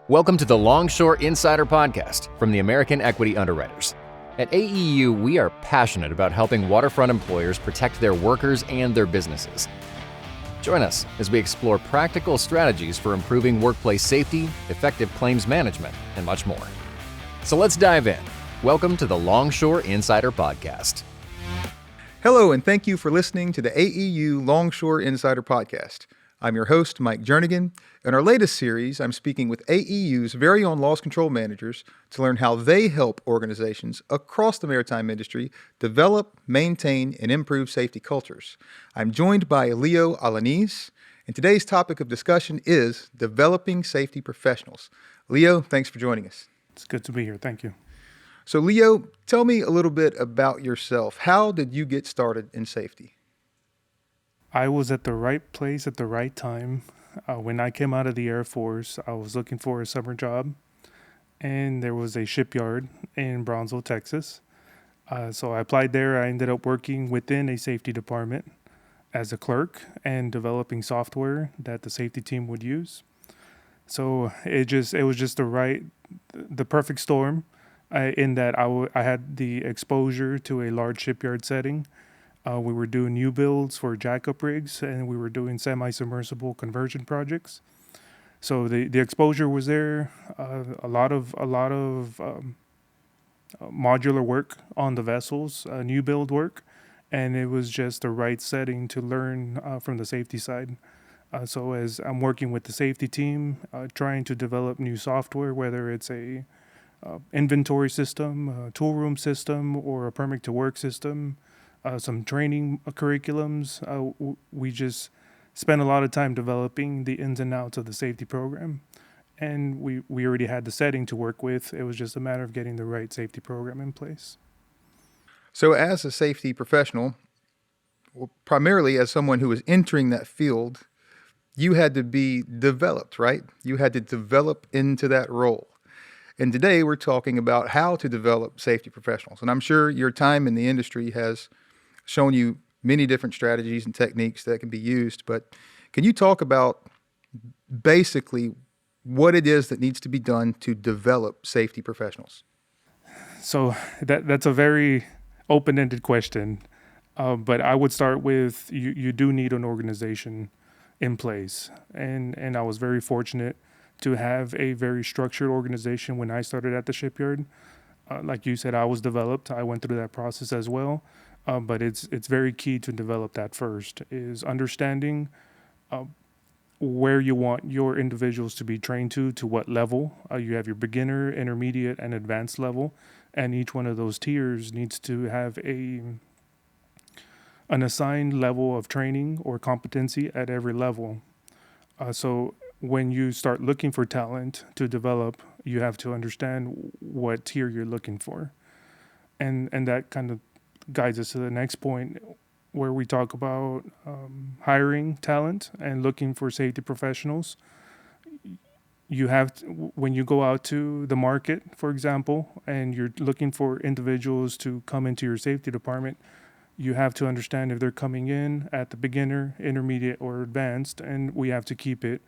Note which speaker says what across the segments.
Speaker 1: Welcome to the Longshore Insider Podcast from the American Equity Underwriters. At AEU, we are passionate about helping waterfront employers protect their workers and their businesses. Join us as we explore practical strategies for improving workplace safety, effective claims management, and much more. So let's dive in. Welcome to the Longshore Insider Podcast.
Speaker 2: Hello, and thank you for listening to the AEU Longshore Insider Podcast. I'm your host, Mike Jernigan. In our latest series, I'm speaking with AEU's very own loss control managers to learn how they help organizations across the maritime industry develop, maintain, and improve safety cultures. I'm joined by Leo Alaniz, and today's topic of discussion is developing safety professionals. Leo, thanks for joining us.
Speaker 3: It's good to be here. Thank you.
Speaker 2: So Leo, tell me a little bit about yourself. How did you get started in safety?
Speaker 3: I was at the right place at the right time. When I came out of the Air Force, I was looking for a summer job, and there was a shipyard in Brownsville, Texas. So I applied there. I ended up working within a safety department as a clerk and developing software that the safety team would use. So it was just the perfect storm in that I had the exposure to a large shipyard setting. We were doing new builds for jackup rigs, and we were doing semi-submersible conversion projects. So the exposure was there. A lot of modular work on the vessels, new build work, and it was just the right setting to learn from the safety side. So as I'm working with the safety team, trying to develop new software, whether it's a inventory system, a tool room system, or a permit to work system, some training curriculums. We just spent a lot of time developing the ins and outs of the safety program. And we already had the setting to work with. It was just a matter of getting the right safety program in place.
Speaker 2: So as a safety professional, primarily as someone who was entering that field, you had to be developed, right? You had to develop into that role. And today we're talking about how to develop safety professionals. And I'm sure your time in the industry has shown you many different strategies and techniques that can be used, but can you talk about basically what it is that needs to be done to develop safety professionals?
Speaker 3: So that's a very open-ended question, but I would start with you do need an organization in place, and I was very fortunate to have a very structured organization when I started at the shipyard. Like you said, I was developed. I went through that process as well. But it's very key to develop that first, is understanding where you want your individuals to be trained to what level. You have your beginner, intermediate, and advanced level, and each one of those tiers needs to have an assigned level of training or competency at every level. So when you start looking for talent to develop, you have to understand what tier you're looking for. And that kind of guides us to the next point, where we talk about hiring talent and looking for safety professionals. You have to, when you go out to the market, for example, and you're looking for individuals to come into your safety department, you have to understand if they're coming in at the beginner, intermediate, or advanced, and we have to keep it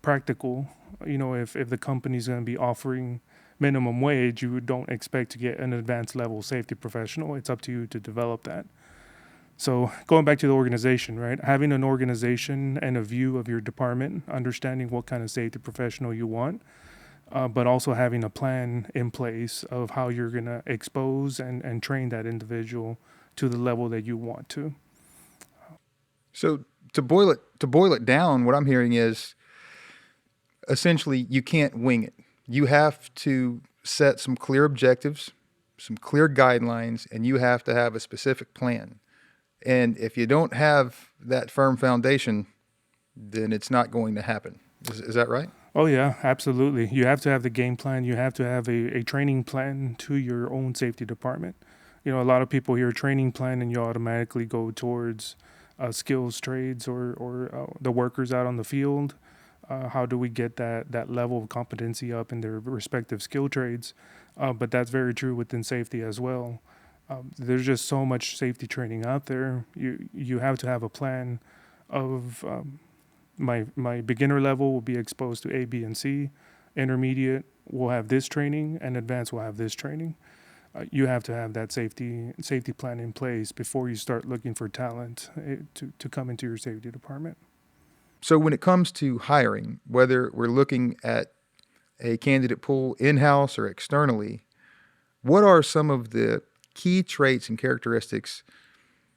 Speaker 3: practical. You know, if the company's going to be offering minimum wage, you don't expect to get an advanced level safety professional. It's up to you to develop that. So going back to the organization, right? Having an organization and a view of your department, understanding what kind of safety professional you want, but also having a plan in place of how you're going to expose and train that individual to the level that you want to.
Speaker 2: So to boil it down, what I'm hearing is essentially you can't wing it. You have to set some clear objectives, some clear guidelines, and you have to have a specific plan. And if you don't have that firm foundation, then it's not going to happen. Is that right?
Speaker 3: Oh, yeah, absolutely. You have to have the game plan. You have to have a training plan to your own safety department. You know, a lot of people hear training plan and you automatically go towards skills trades or the workers out on the field. How do we get that level of competency up in their respective skill trades? But that's very true within safety as well. There's just so much safety training out there. You have to have a plan of my beginner level will be exposed to A, B, and C. intermediate will have this training, and advanced will have this training. You have to have that safety plan in place before you start looking for talent to come into your safety department.
Speaker 2: So when it comes to hiring, whether we're looking at a candidate pool in-house or externally, what are some of the key traits and characteristics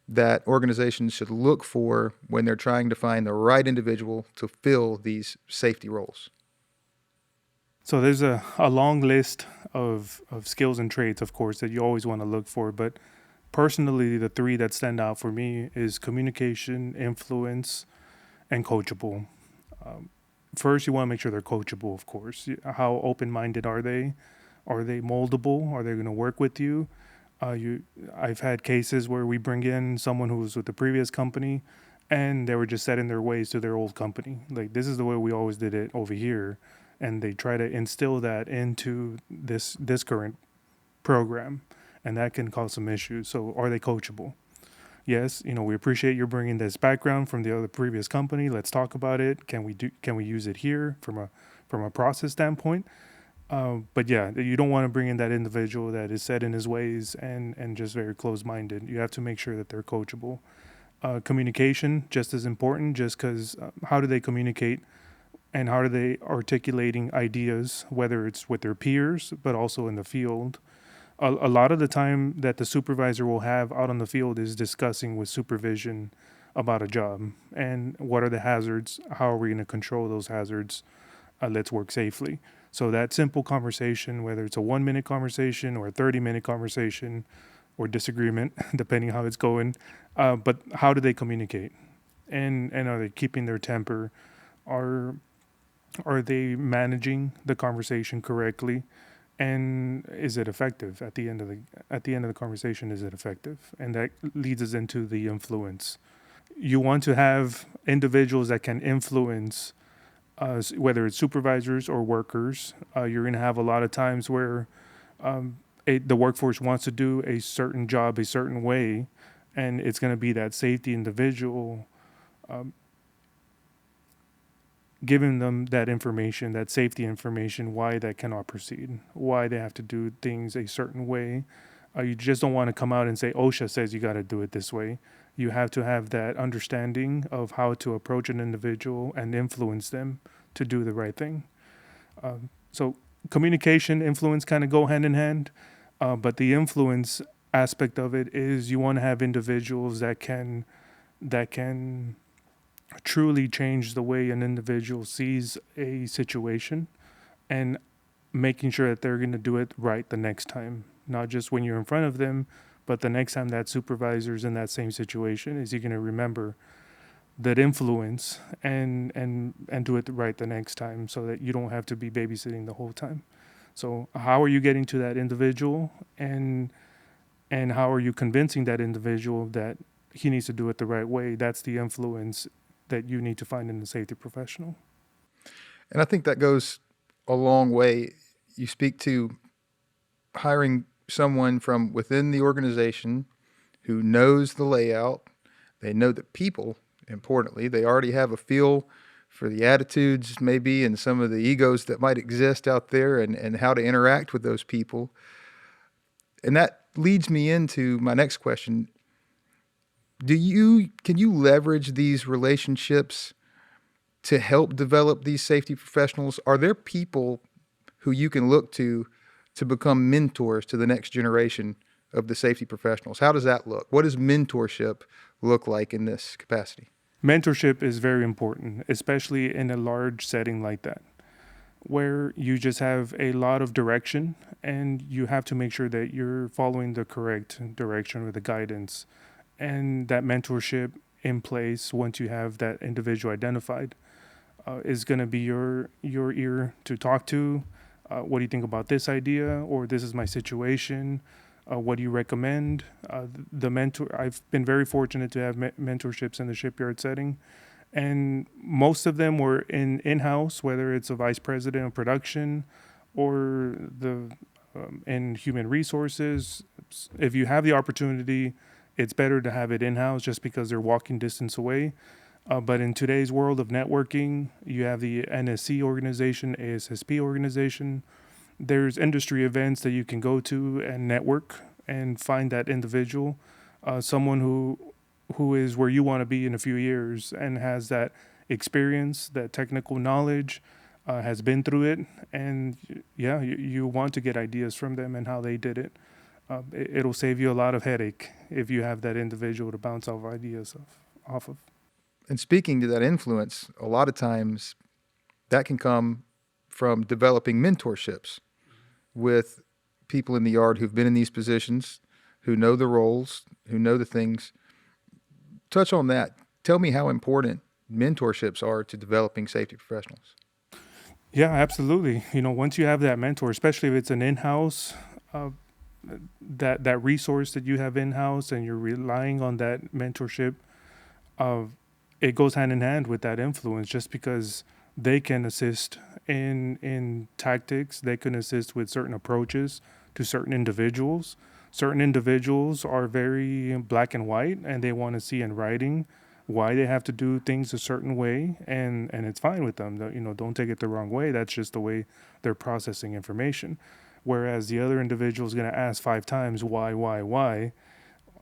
Speaker 2: that organizations should look for when they're trying to find the right individual to fill these safety roles?
Speaker 3: So there's a long list of skills and traits, of course, that you always want to look for. But personally, the three that stand out for me is communication, influence, and coachable. First, you want to make sure they're coachable, of course. How open-minded are they? Are they moldable? Are they going to work with you? I've had cases where we bring in someone who was with the previous company and they were just set in their ways to their old company. Like, this is the way we always did it over here. And they try to instill that into this current program, and that can cause some issues. So are they coachable? Yes, we appreciate you bringing this background from the other previous company. Let's talk about it. Can we use it here from a process standpoint? But yeah, you don't want to bring in that individual that is set in his ways and just very closed-minded. You have to make sure that they're coachable. Communication, just as important, just because how do they communicate and how are they articulating ideas, whether it's with their peers, but also in the field. A lot of the time that the supervisor will have out on the field is discussing with supervision about a job and what are the hazards, how are we going to control those hazards, let's work safely. So that simple conversation, whether it's a 1-minute conversation or a 30-minute conversation or disagreement, depending how it's going, but how do they communicate? And are they keeping their temper? Are they managing the conversation correctly? And is it effective at the end of the conversation? Is it effective? And that leads us into the influence. You want to have individuals that can influence, whether it's supervisors or workers. You're going to have a lot of times where the workforce wants to do a certain job a certain way, and it's going to be that safety individual giving them that information, that safety information, why that cannot proceed, why they have to do things a certain way. You just don't want to come out and say, OSHA says you got to do it this way. You have to have that understanding of how to approach an individual and influence them to do the right thing. So communication, influence kind of go hand in hand, but the influence aspect of it is you want to have individuals that can truly change the way an individual sees a situation and making sure that they're going to do it right the next time, not just when you're in front of them, but the next time that supervisor's in that same situation, is he going to remember that influence and do it right the next time so that you don't have to be babysitting the whole time. So how are you getting to that individual and how are you convincing that individual that he needs to do it the right way? That's the influence that you need to find in the safety professional.
Speaker 2: And I think that goes a long way. You speak to hiring someone from within the organization who knows the layout. They know the people, importantly. They already have a feel for the attitudes maybe and some of the egos that might exist out there and how to interact with those people. And that leads me into my next question. Can you leverage these relationships to help develop these safety professionals? Are there people who you can look to become mentors to the next generation of the safety professionals? How does that look? What does mentorship look like in this capacity?
Speaker 3: Mentorship is very important, especially in a large setting like that, where you just have a lot of direction and you have to make sure that you're following the correct direction or the guidance. And that mentorship in place, once you have that individual identified, is going to be your ear to talk to. What do you think about this idea? Or this is my situation. What do you recommend? The mentor. I've been very fortunate to have mentorships in the shipyard setting, and most of them were in-house, whether it's a vice president of production or in human resources. If you have the opportunity, it's better to have it in-house just because they're walking distance away. But in today's world of networking, you have the NSC organization, ASSP organization. There's industry events that you can go to and network and find that individual, someone who is where you want to be in a few years and has that experience, that technical knowledge, has been through it, and you want to get ideas from them and how they did it. It'll save you a lot of headache if you have that individual to bounce off ideas off of.
Speaker 2: And speaking to that influence, a lot of times that can come from developing mentorships with people in the yard who've been in these positions, who know the roles, who know the things. Touch on that. Tell me how important mentorships are to developing safety professionals.
Speaker 3: Yeah, absolutely. Once you have that mentor, especially if it's an in-house, that resource that you have in-house and you're relying on that mentorship, it goes hand in hand with that influence, just because they can assist in tactics. They can assist with certain approaches to certain individuals. Certain individuals are very black and white, and they want to see in writing why they have to do things a certain way, and it's fine with them. Don't take it the wrong way. That's just the way they're processing information. Whereas the other individual is going to ask 5 times why,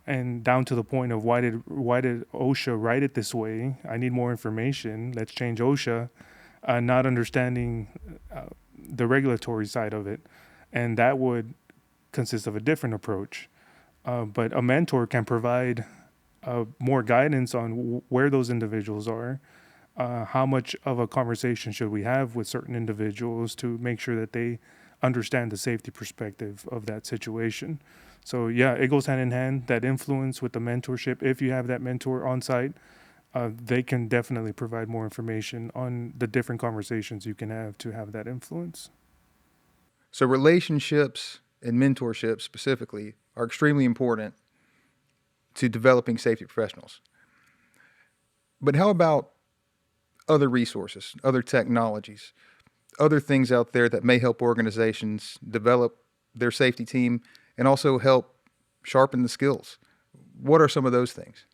Speaker 3: and down to the point of why did OSHA write it this way? I need more information. Let's change OSHA. Not understanding the regulatory side of it, and that would consist of a different approach. But a mentor can provide more guidance on where those individuals are, how much of a conversation should we have with certain individuals to make sure that they understand the safety perspective of that situation. So yeah, it goes hand in hand, that influence with the mentorship. If you have that mentor on site, they can definitely provide more information on the different conversations you can have to have that influence.
Speaker 2: So relationships and mentorship specifically are extremely important to developing safety professionals. But how about other resources, other technologies, other things out there that may help organizations develop their safety team and also help sharpen the skills? What are some of those things?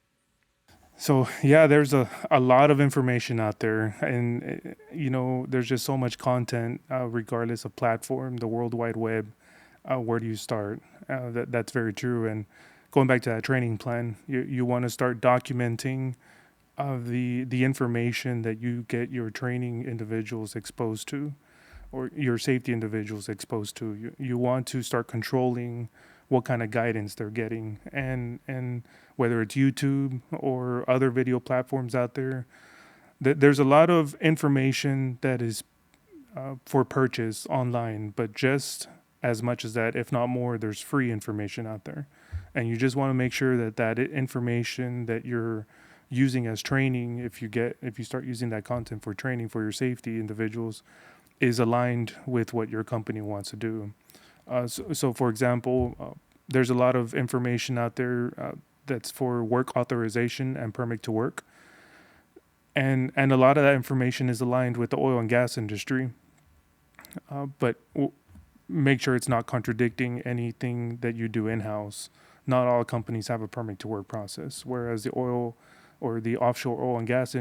Speaker 3: So yeah, there's a lot of information out there, and there's just so much content, regardless of platform, the World Wide Web. Where do you start? That's very true. And going back to that training plan, you want to start documenting the information that you get your training individuals exposed to, or your safety individuals exposed to. You want to start controlling what kind of guidance they're getting, and whether it's YouTube or other video platforms out there, there's a lot of information that is for purchase online, but just as much as that, if not more, there's free information out there. And you just want to make sure that information that you're using as training, if you start using that content for training for your safety individuals, is aligned with what your company wants to do. So for example, there's a lot of information out there that's for work authorization and permit to work. And a lot of that information is aligned with the oil and gas industry. But make sure it's not contradicting anything that you do in-house. Not all companies have a permit to work process, whereas the oil or the offshore oil and gas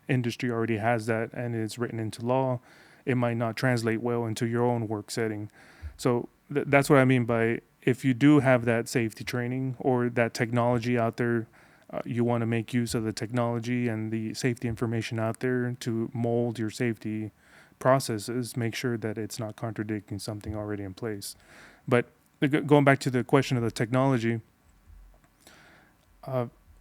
Speaker 3: industry already has that and it's written into law. It might not translate well into your own work setting. So that's what I mean by, if you do have that safety training or that technology out there, you want to make use of the technology and the safety information out there to mold your safety processes. Make sure that it's not contradicting something already in place. But going back to the question of the technology,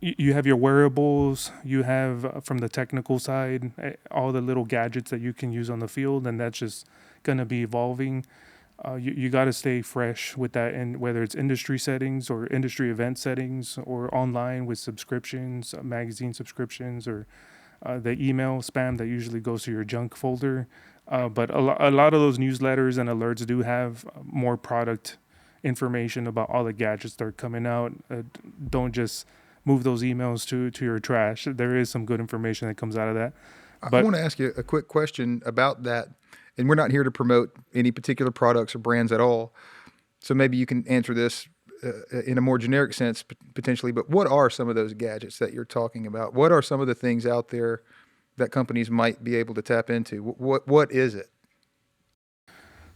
Speaker 3: you have your wearables, you have from the technical side, all the little gadgets that you can use on the field, and that's just going to be evolving. You got to stay fresh with that, and whether it's industry settings or industry event settings or online with subscriptions, magazine subscriptions, or the email spam that usually goes to your junk folder. But a lot of those newsletters and alerts do have more product information about all the gadgets that are coming out. Don't just move those emails to your trash. There is some good information that comes out of that. But
Speaker 2: I want to ask you a quick question about that. And we're not here to promote any particular products or brands at all. So maybe you can answer this in a more generic sense, potentially, but what are some of those gadgets that you're talking about? What are some of the things out there that companies might be able to tap into? What is it?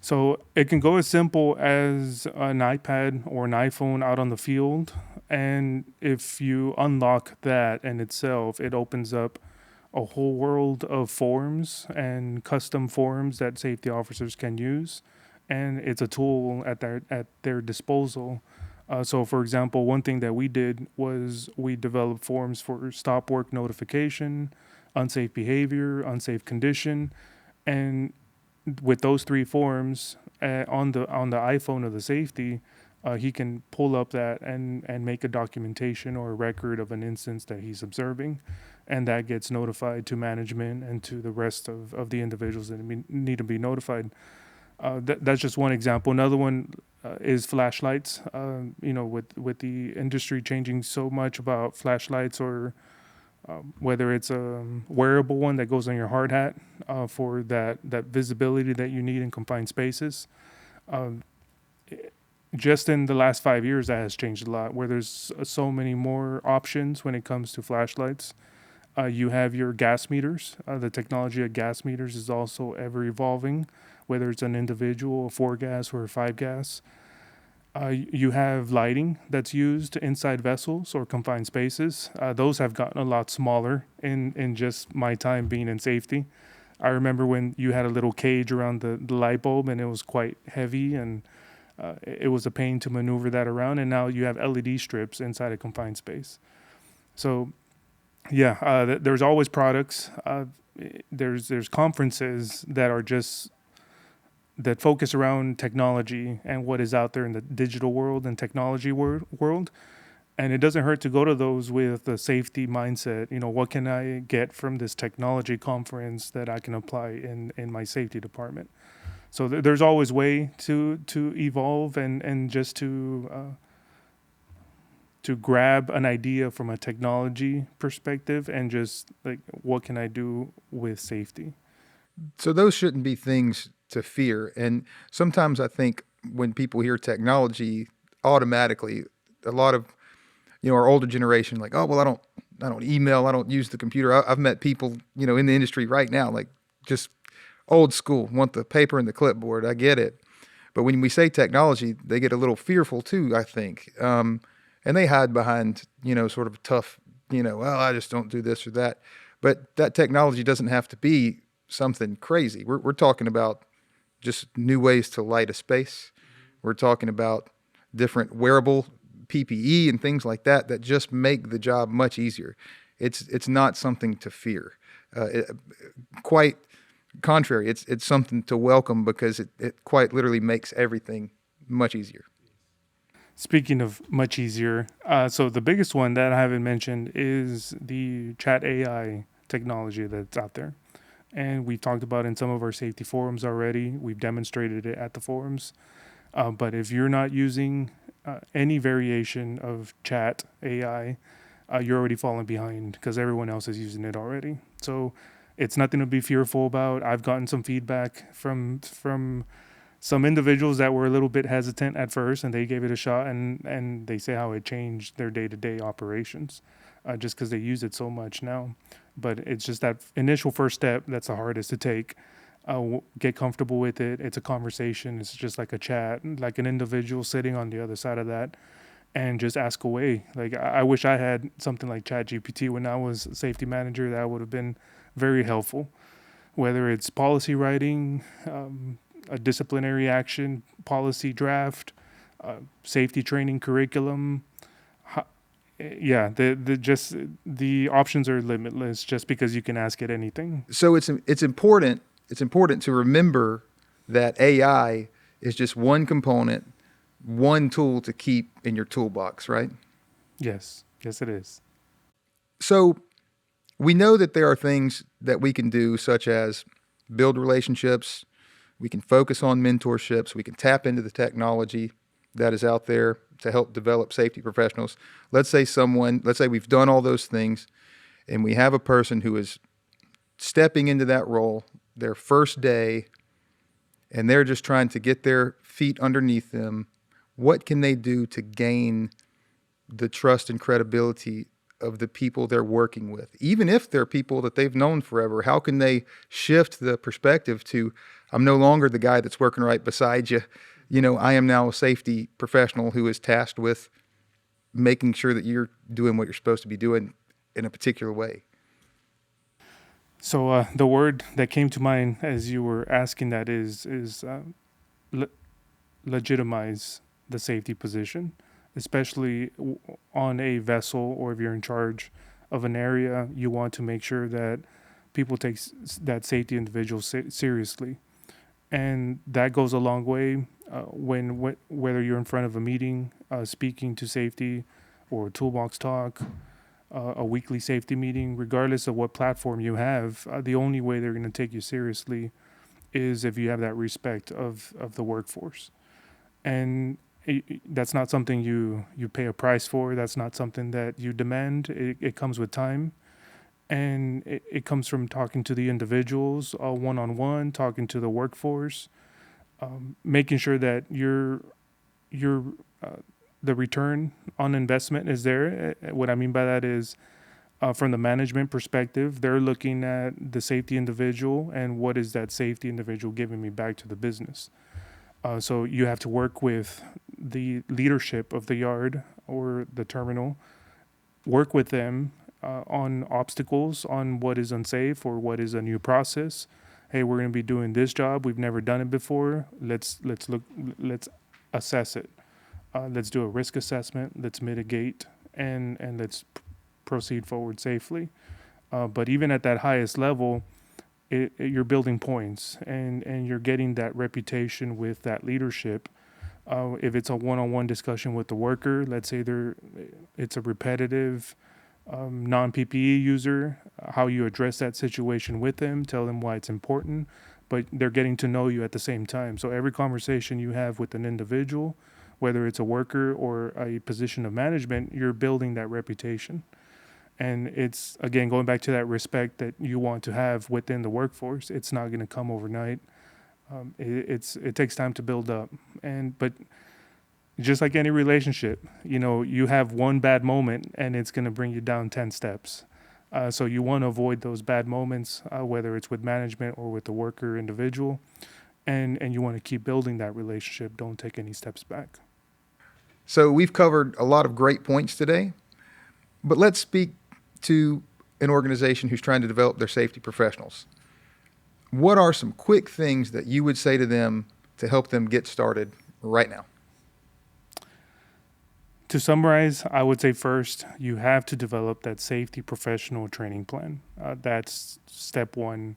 Speaker 3: So it can go as simple as an iPad or an iPhone out on the field. And if you unlock that in itself, it opens up a whole world of forms and custom forms that safety officers can use. And it's a tool at their disposal. So, for example, one thing that we did was we developed forms for stop work notification, unsafe behavior, unsafe condition, and with those three forms on the iPhone of the safety, he can pull up that and make a documentation or a record of an instance that he's observing, and that gets notified to management and to the rest of the individuals that need to be notified. That's just one example. Another one is flashlights. With the industry changing so much about flashlights, or whether it's a wearable one that goes on your hard hat for that visibility that you need in confined spaces. Just in the last 5 years, that has changed a lot, where there's so many more options when it comes to flashlights. You have your gas meters. The technology of gas meters is also ever evolving, whether it's an individual, a 4-gas or a 5-gas. You have lighting that's used inside vessels or confined spaces. Those have gotten a lot smaller in just my time being in safety. I remember when you had a little cage around the light bulb, and it was quite heavy, and it was a pain to maneuver that around. And now you have LED strips inside a confined space. So, yeah, there's always products. There's conferences that focus around technology and what is out there in the digital world and technology world. And it doesn't hurt to go to those with the safety mindset. What can I get from this technology conference that I can apply in my safety department? So there's always way to evolve and just to grab an idea from a technology perspective and just like, what can I do with safety?
Speaker 2: So those shouldn't be things to fear. And sometimes I think when people hear technology, automatically, a lot of our older generation, like, oh well, I don't email, I don't use the computer. I've met people in the industry right now, like just old school, want the paper and the clipboard. I get it, but when we say technology, they get a little fearful too, I think, and they hide behind sort of tough, well, I just don't do this or that. But that technology doesn't have to be something crazy. We're talking about just new ways to light a space. We're talking about different wearable PPE and things like that just make the job much easier. It's not something to fear. Quite contrary, it's something to welcome, because it quite literally makes everything much easier.
Speaker 3: Speaking of much easier, so the biggest one that I haven't mentioned is the chat AI technology that's out there. And we've talked about in some of our safety forums already. We've demonstrated it at the forums. But if you're not using any variation of chat AI, you're already falling behind, because everyone else is using it already. So it's nothing to be fearful about. I've gotten some feedback from some individuals that were a little bit hesitant at first, and they gave it a shot, and they say how it changed their day-to-day operations just because they use it so much now. But it's just that initial first step that's the hardest to take. Get comfortable with it. It's a conversation. It's just like a chat, like an individual sitting on the other side of that, and just ask away. Like, I wish I had something like ChatGPT when I was a safety manager. That would have been very helpful. Whether it's policy writing, a disciplinary action policy draft, safety training curriculum. Yeah, the options are limitless just because you can ask it anything.
Speaker 2: So it's important. It's important to remember that AI is just one component, one tool to keep in your toolbox, right?
Speaker 3: Yes, it is.
Speaker 2: So we know that there are things that we can do, such as build relationships. We can focus on mentorships. We can tap into the technology that is out there to help develop safety professionals. Let's say we've done all those things, and we have a person who is stepping into that role their first day, and they're just trying to get their feet underneath them. what can they do to gain the trust and credibility of the people they're working with? Even if they're people that they've known forever, how can they shift the perspective to, I'm no longer the guy that's working right beside you. I am now a safety professional who is tasked with making sure that you're doing what you're supposed to be doing in a particular way.
Speaker 3: So the word that came to mind as you were asking that is legitimize the safety position, especially on a vessel, or if you're in charge of an area, you want to make sure that people take that safety individual seriously. And that goes a long way whether you're in front of a meeting, speaking to safety, or a toolbox talk, a weekly safety meeting, regardless of what platform you have, the only way they're going to take you seriously is if you have that respect of the workforce. And that's not something you pay a price for. That's not something that you demand. It comes with time. And it comes from talking to the individuals one-on-one, talking to the workforce, making sure that the return on investment is there. What I mean by that is, from the management perspective, they're looking at the safety individual and what is that safety individual giving me back to the business. So you have to work with the leadership of the yard or the terminal, work with them on obstacles, on what is unsafe or what is a new process. Hey, we're going to be doing this job. We've never done it before. Let's assess it. Let's do a risk assessment. Let's mitigate and let's proceed forward safely. But even at that highest level, you're building points and you're getting that reputation with that leadership. If it's a one-on-one discussion with the worker, let's say it's a repetitive non-PPE user, how you address that situation with them, tell them why it's important, but they're getting to know you at the same time. So every conversation you have with an individual, whether it's a worker or a position of management, you're building that reputation. And it's, again, going back to that respect that you want to have within the workforce. It's not going to come overnight. It takes time to build up. But just like any relationship, you have one bad moment and it's going to bring you down 10 steps. So you want to avoid those bad moments, whether it's with management or with the worker individual. And you want to keep building that relationship. Don't take any steps back.
Speaker 2: So we've covered a lot of great points today, but let's speak to an organization who's trying to develop their safety professionals. What are some quick things that you would say to them to help them get started right now?
Speaker 3: To summarize, I would say first, you have to develop that safety professional training plan. That's step one.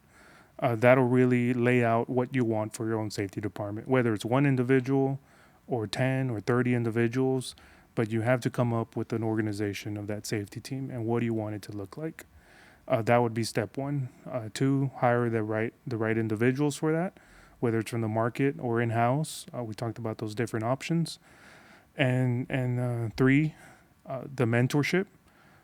Speaker 3: That'll really lay out what you want for your own safety department, whether it's one individual or 10 or 30 individuals, but you have to come up with an organization of that safety team and what do you want it to look like. That would be step one. Two, hire the right individuals for that, whether it's from the market or in-house. We talked about those different options. And three, the mentorship.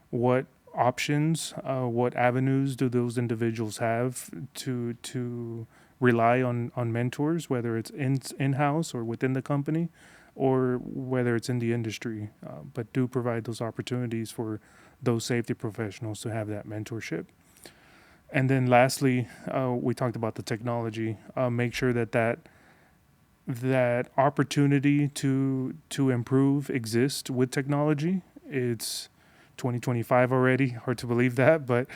Speaker 3: What options, what avenues do those individuals have to rely on mentors, whether it's in-house or within the company, or whether it's in the industry, but do provide those opportunities for those safety professionals to have that mentorship. And then lastly, we talked about the technology. Make sure that opportunity to improve exists with technology. It's 2025 already, hard to believe that, but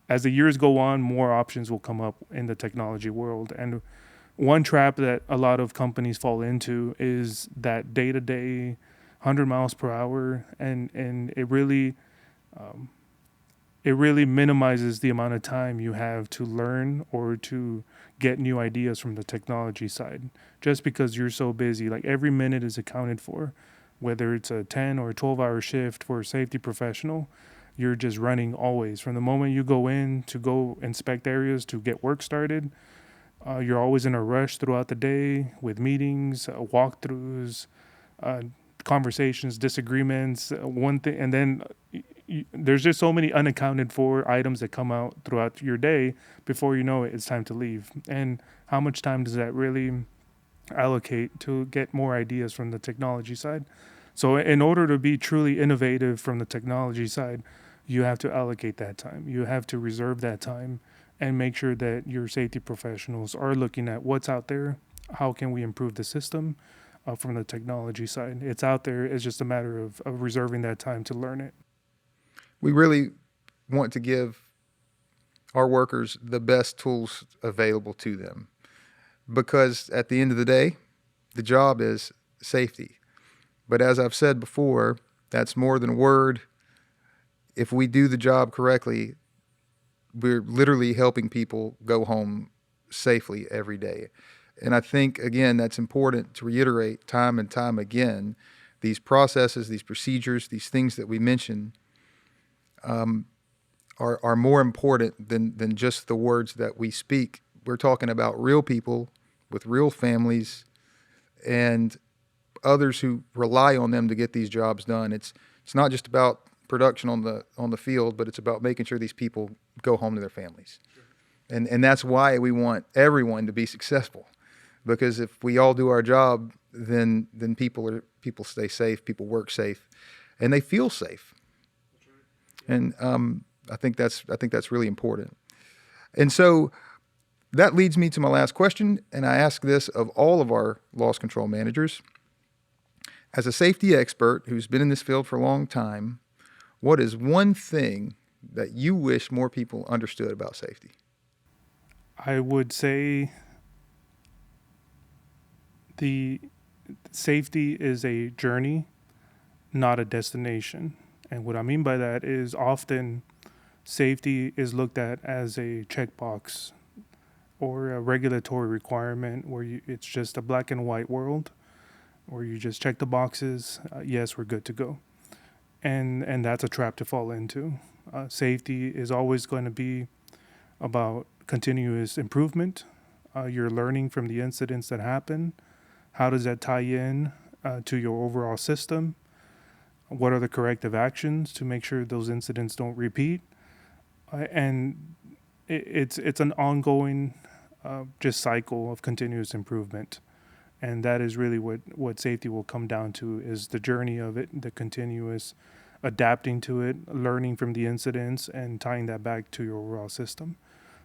Speaker 3: as the years go on, more options will come up in the technology world. And one trap that a lot of companies fall into is that day-to-day 100 miles per hour, and it really minimizes the amount of time you have to learn or to get new ideas from the technology side, just because you're so busy. Like every minute is accounted for, whether it's a 10 or a 12-hour shift for a safety professional. You're just running always. From the moment you go in to go inspect areas to get work started, you're always in a rush throughout the day with meetings, walkthroughs, conversations, disagreements, one thing, and then there's just so many unaccounted for items that come out throughout your day. Before you know it, it's time to leave. And how much time does that really allocate to get more ideas from the technology side. So in order to be truly innovative from the technology side, you have to allocate that time. You have to reserve that time and make sure that your safety professionals are looking at what's out there. How can we improve the system from the technology side? It's out there. It's just a matter of reserving that time to learn it.
Speaker 2: We really want to give our workers the best tools available to them, because at the end of the day, the job is safety. But as I've said before, that's more than a word. If we do the job correctly, we're literally helping people go home safely every day. And I think, again, that's important to reiterate time and time again. These processes, these procedures, these things that we mention are more important than just the words that we speak. We're talking about real people with real families and others who rely on them to get these jobs done. It's not just about production on the field, but it's about making sure these people go home to their families. Sure. And that's why we want everyone to be successful, because if we all do our job, then people stay safe, people work safe, and they feel safe. And I think that's really important. And so that leads me to my last question, and I ask this of all of our loss control managers. As a safety expert who's been in this field for a long time, what is one thing that you wish more people understood about safety?
Speaker 3: I would say the safety is a journey, not a destination. And what I mean by that is often safety is looked at as a checkbox or a regulatory requirement where it's just a black and white world where you just check the boxes. Yes, we're good to go. And that's a trap to fall into. Safety is always going to be about continuous improvement. You're learning from the incidents that happen. How does that tie in to your overall system? What are the corrective actions to make sure those incidents don't repeat? And it's an ongoing just cycle of continuous improvement. And that is really what safety will come down to, is the journey of it, the continuous adapting to it, learning from the incidents, and tying that back to your overall system.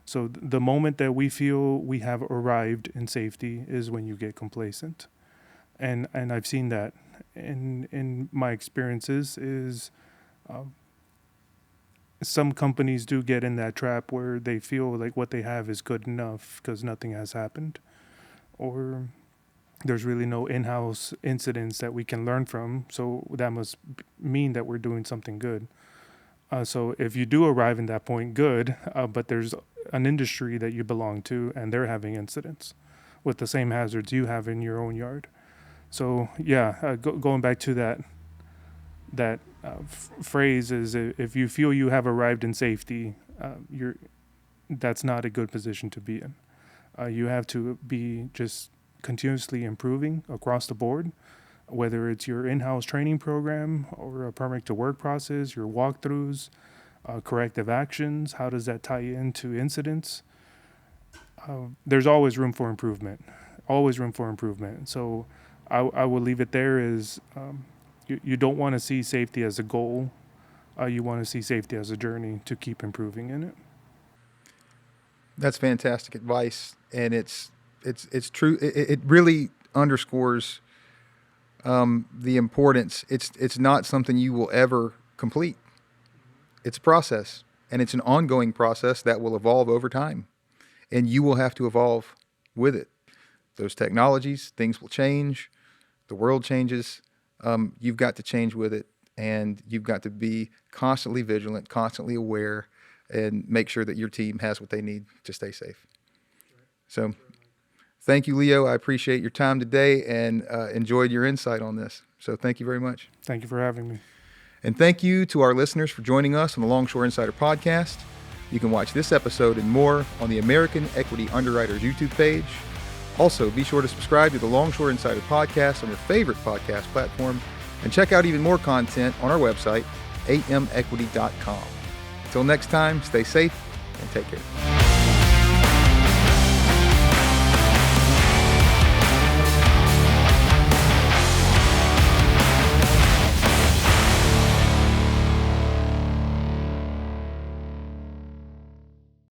Speaker 3: So the moment that we feel we have arrived in safety is when you get complacent. And I've seen that in my experiences is some companies do get in that trap where they feel like what they have is good enough because nothing has happened, or there's really no in-house incidents that we can learn from, so that must mean that we're doing something good. So if you do arrive in that point, good, but there's an industry that you belong to and they're having incidents with the same hazards you have in your own yard. So yeah, going back to that phrase is, if you feel you have arrived in safety, that's not a good position to be in. You have to be just continuously improving across the board, whether it's your in-house training program or a permit to work process, your walkthroughs, corrective actions. How does that tie into incidents? There's always room for improvement, So I will leave it there as you don't want to see safety as a goal. You want to see safety as a journey to keep improving in it.
Speaker 2: That's fantastic advice, and it's true. It really underscores the importance. It's not something you will ever complete. It's a process, and it's an ongoing process that will evolve over time, and you will have to evolve with it. Those technologies, things will change. The world changes. You've got to change with it, and you've got to be constantly vigilant, constantly aware, and make sure that your team has what they need to stay safe. So thank you, Leo. I appreciate your time today and enjoyed your insight on this. So thank you very much.
Speaker 3: Thank you for having me.
Speaker 2: And thank you to our listeners for joining us on the Longshore Insider Podcast. You can watch this episode and more on the American Equity Underwriters YouTube page. Also, be sure to subscribe to the Longshore Insider Podcast on your favorite podcast platform, and check out even more content on our website, amequity.com. Until next time, stay safe and take care.